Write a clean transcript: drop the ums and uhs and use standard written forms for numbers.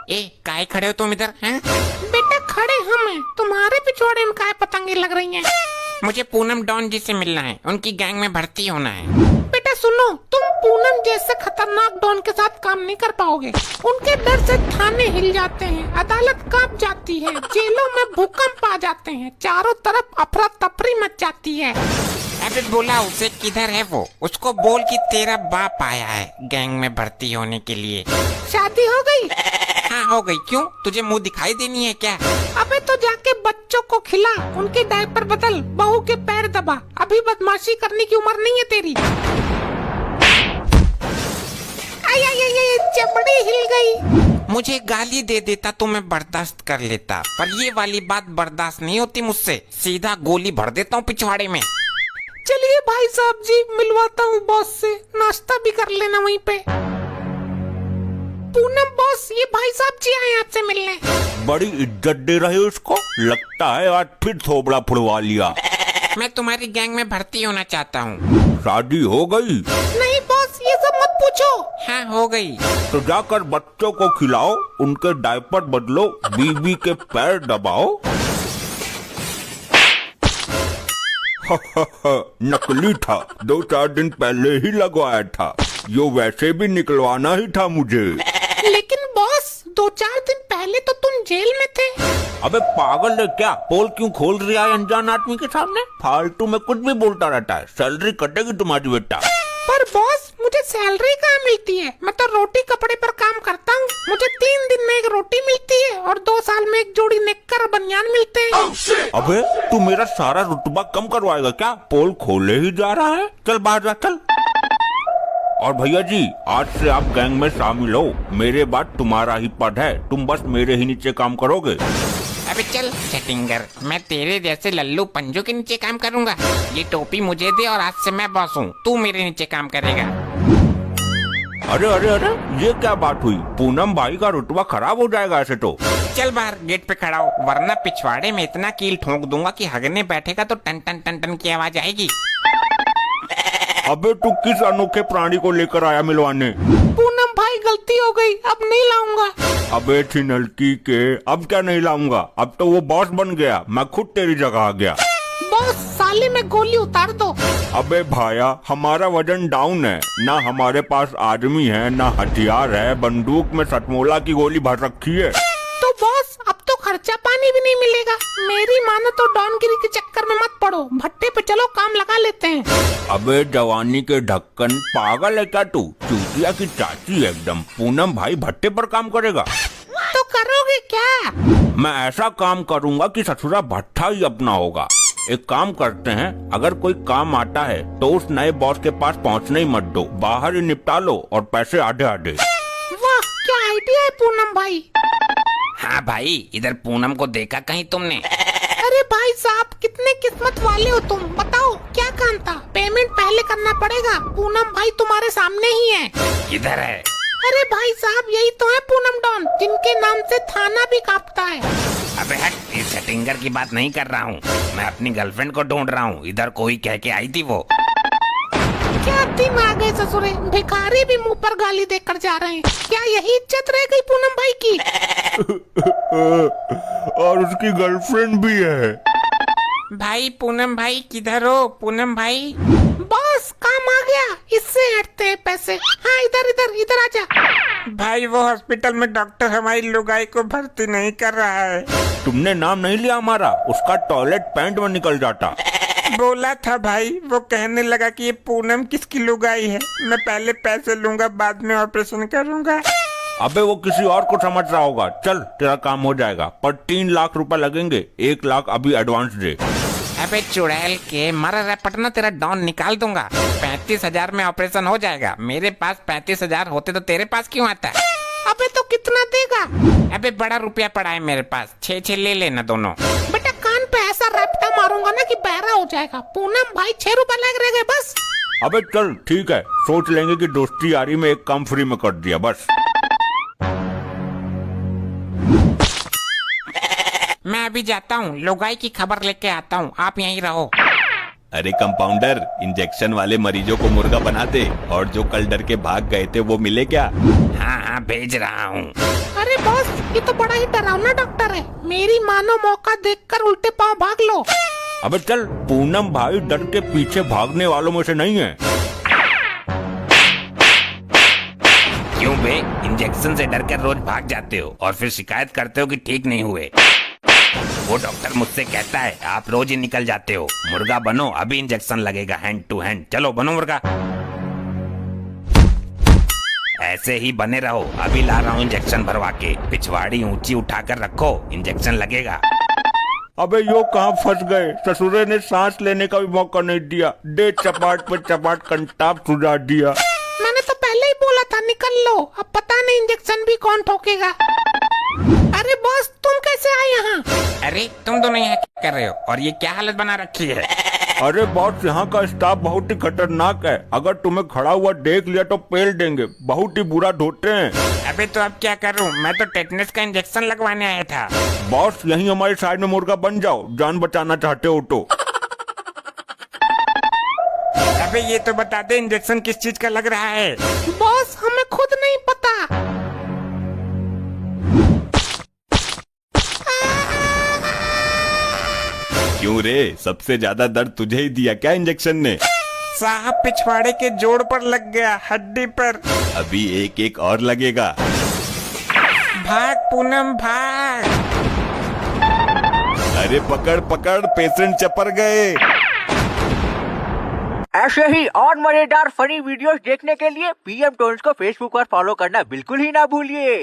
ए काहे खड़े हो तुम इधर हैं? बेटा खड़े हम हैं, तुम्हारे पिछवाड़े में काय पतंगे लग रही हैं? मुझे पूनम डॉन जी से मिलना है, उनकी गैंग में भर्ती होना है। बेटा सुनो, तुम पूनम जैसे खतरनाक डॉन के साथ काम नहीं कर पाओगे। उनके डर से थाने हिल जाते हैं, अदालत कांप जाती है, जेलों में भूकंप आ जाते हैं, चारों तरफ अफरा तफरी मच जाती है। अबे बोला उसे, किधर है वो? उसको बोल कि तेरा बाप आया है गैंग में भर्ती होने के लिए। शादी हो गई? हाँ हो गई। क्यों, तुझे मुंह दिखाई देनी है क्या? अबे तो जाके बच्चों को खिला, उनके डायपर बदल, बहू के पैर दबा, अभी बदमाशी करने की उम्र नहीं है तेरी। आई आई आई आई, चमड़ी हिल गई। मुझे गाली दे देता तो मैं बर्दाश्त कर लेता, पर ये वाली बात बर्दाश्त नहीं होती मुझसे। सीधा गोली भर देता हूँ पिछवाड़े में। चलिए भाई साहब जी, मिलवाता हूँ बॉस से, नाश्ता भी कर लेना वहीं पे। पूनम बॉस, ये भाई साहब जी आए आपसे मिलने। बड़ी इज्जत दे रहे हो इसको, लगता है आज फिर थोबड़ा फुड़वा लिया। मैं तुम्हारी गैंग में भर्ती होना चाहता हूँ। शादी हो गई? नहीं बॉस, ये सब मत पूछो। हाँ हो गई। तो जाकर बच्चों को खिलाओ, उनके डायपर बदलो, बीबी के पैर दबाओ। नकली था, 2-4 दिन पहले ही लगवाया था, यो वैसे भी निकलवाना ही था मुझे। लेकिन बॉस, 2-4 दिन पहले तो तुम जेल में थे। अबे पागल है क्या? पोल क्यों खोल रहा है अनजान आदमी के सामने? फालतू में कुछ भी बोलता रहता है, सैलरी कटेगी तुम्हारी बेटा। पर बॉस, मुझे सैलरी कहाँ मिलती है? मैं तो रोटी कपड़े पर काम करता हूँ। मुझे 3 दिन में एक रोटी मिलती है और 2 साल में एक जोड़ी नेक्कर और बनियान मिलते हैं। अबे तू मेरा सारा रुतबा कम करवाएगा क्या? पोल खोले ही जा रहा है, चल बाहर जा चल। और भैया जी, आज से आप गैंग में शामिल हो, मेरे बाद तुम्हारा ही पद है, तुम बस मेरे ही नीचे काम करोगे। अबे चल चटिंगर, मैं तेरे जैसे लल्लू पंजू के नीचे काम करूंगा। ये टोपी मुझे दे और आज से मैं बॉस हूँ, तू मेरे नीचे काम करेगा। अरे अरे अरे, ये क्या बात हुई? पूनम भाई का रुतबा खराब हो जाएगा ऐसे तो। चल बाहर गेट पे खड़ा हो, वरना पिछवाड़े में इतना कील ठोक दूंगा कि हगने बैठेगा तो टन टन टन टन की आवाज आएगी। अबे तू किस अनोखे प्राणी को लेकर आया मिलवाने? पूनम भाई, गलती हो गई, अब नहीं लाऊंगा। अबे छिनलकी के, अब क्या नहीं लाऊंगा? अब तो वो बॉस बन गया, मैं खुद तेरी जगह आ गया। बॉस, साले में गोली उतार दो। अबे भाया, हमारा वजन डाउन है, ना हमारे पास आदमी है, ना हथियार है, बंदूक में सतमोला की गोली भर रखी है। तो बॉस, अब तो खर्चा पानी भी नहीं मिलेगा। मेरी मानो तो डॉनगिरी के चक्कर में मत पड़ो, भट्टे पे चलो, काम लगा लेते हैं। अबे जवानी के ढक्कन, पागल है क्या तू? चूतिया की चाची एकदम। पूनम भाई भट्टे पर काम करेगा? तो करोगे क्या? मैं ऐसा काम करूंगा कि ससुरा भट्टा ही अपना होगा। एक काम करते हैं, अगर कोई काम आता है तो उस नए बॉस के पास पहुंचने ही मत दो, बाहर ही निपटा लो और पैसे आधे आधे। वाह, क्या आइडिया है पूनम भाई। हाँ भाई, इधर पूनम को देखा कहीं तुमने? अरे भाई साहब, कितने किस्मत वाले हो तुम। बताओ क्या काम था? पेमेंट पहले करना पड़ेगा। पूनम भाई तुम्हारे सामने ही है। किधर है? अरे भाई साहब, यही तो है पूनम डॉन, जिनके नाम से थाना भी कांपता है। अबे हट, इस सेटिंगर की बात नहीं कर रहा हूँ, मैं अपनी गर्लफ्रेंड को ढूंढ रहा हूँ। इधर कोई कह के आई थी वो। क्या दिन आ गए ससुरे, भिखारी भी मुंह पर गाली देकर जा रहे हैं। क्या यही इज्जत रह गई पूनम भाई की? और उसकी गर्लफ्रेंड भी है। भाई पूनम भाई किधर हो? पूनम भाई। बॉस, काम आ गया, इससे हटते हैं पैसे। हाँ, इधर इधर इधर आजा। भाई वो हॉस्पिटल में डॉक्टर हमारी लुगाई को भर्ती नहीं कर रहा है। तुमने नाम नहीं लिया हमारा, उसका टॉयलेट पैंट में निकल जाता। बोला था भाई, वो कहने लगा कि ये पूनम किसकी लुगाई है, मैं पहले पैसे लूंगा बाद में ऑपरेशन करूंगा। अबे वो किसी और को समझ रहा होगा। चल तेरा काम हो जाएगा, पर 3 लाख रुपए लगेंगे, 1 लाख अभी एडवांस दे। अबे चुड़ैल के, मर रपटना तेरा डॉन निकाल दूंगा। 35,000 में ऑपरेशन हो जाएगा। मेरे पास 35,000 होते तो तेरे पास क्यों आता? अबे तो कितना देगा? अबे बड़ा रुपया पड़ा है मेरे पास, 6 ले लेना दोनों। बेटा कान पे ऐसा रपटा मारूंगा ना कि बहरा हो जाएगा। पूनम भाई 6 रुपए लग रहे बस। अबे चल ठीक है, सोच लेंगे कि दोस्ती यारी में एक काम फ्री में कर दिया बस। मैं अभी जाता हूँ, लुगाई की खबर लेके आता हूँ, आप यहीं रहो। अरे कंपाउंडर, इंजेक्शन वाले मरीजों को मुर्गा बना दे, और जो कल डर के भाग गए थे वो मिले क्या? हाँ हाँ भेज रहा हूँ। अरे बॉस, ये तो बड़ा ही डरावना डॉक्टर है। मेरी मानो मौका देखकर उल्टे पांव भाग लो। अबे चल, पूनम भाई डर के पीछे भागने वालों में से नहीं है। क्यों बे, इंजेक्शन से डरकर रोज भाग जाते हो और फिर शिकायत करते हो कि ठीक नहीं हुए। वो डॉक्टर मुझसे कहता है आप रोज ही निकल जाते हो। मुर्गा बनो, अभी इंजेक्शन लगेगा हैंड टू हैंड। चलो बनो मुर्गा। ऐसे ही बने रहो, अभी ला रहा हूँ इंजेक्शन भरवा के। पिछवाड़ी ऊंची उठाकर रखो, इंजेक्शन लगेगा। अबे यो कहाँ फंस गए, ससुरे ने सांस लेने का भी मौका नहीं दिया। दे चपाट पे चपाट कंटाप सुझा दिया। मैंने तो पहले ही बोला था निकल लो। अब पता नहीं इंजेक्शन भी कौन ठोकेगा। अरे बॉस, तुम कैसे आए यहाँ? अरे तुम दोनों यहाँ क्या कर रहे हो और ये क्या हालत बना रखी है? अरे बॉस, यहाँ का स्टाफ बहुत ही खतरनाक है। अगर तुम्हें खड़ा हुआ देख लिया तो पेल देंगे। बहुत ही बुरा ढोते हैं। अबे तो अब क्या करूँ, मैं तो टेटनस का इंजेक्शन लगवाने आया था। बॉस, यहीं हमारे साइड में मुर्गा बन जाओ, जान बचाना चाहते हो तो। अबे ये तो बता दे इंजेक्शन किस चीज का लग रहा है? बॉस, हमें खुद नहीं पता। क्यों रे, सबसे ज्यादा दर्द तुझे ही दिया क्या इंजेक्शन ने? साहब पिछवाड़े के जोड़ पर लग गया, हड्डी पर। अभी एक एक और लगेगा। भाग पूनम भाग। अरे पकड़ पकड़, पेशेंट चपर गए। ऐसे ही और मजेदार फनी वीडियोस देखने के लिए पीएम टोन्स को फेसबुक पर फॉलो करना बिल्कुल ही ना भूलिए।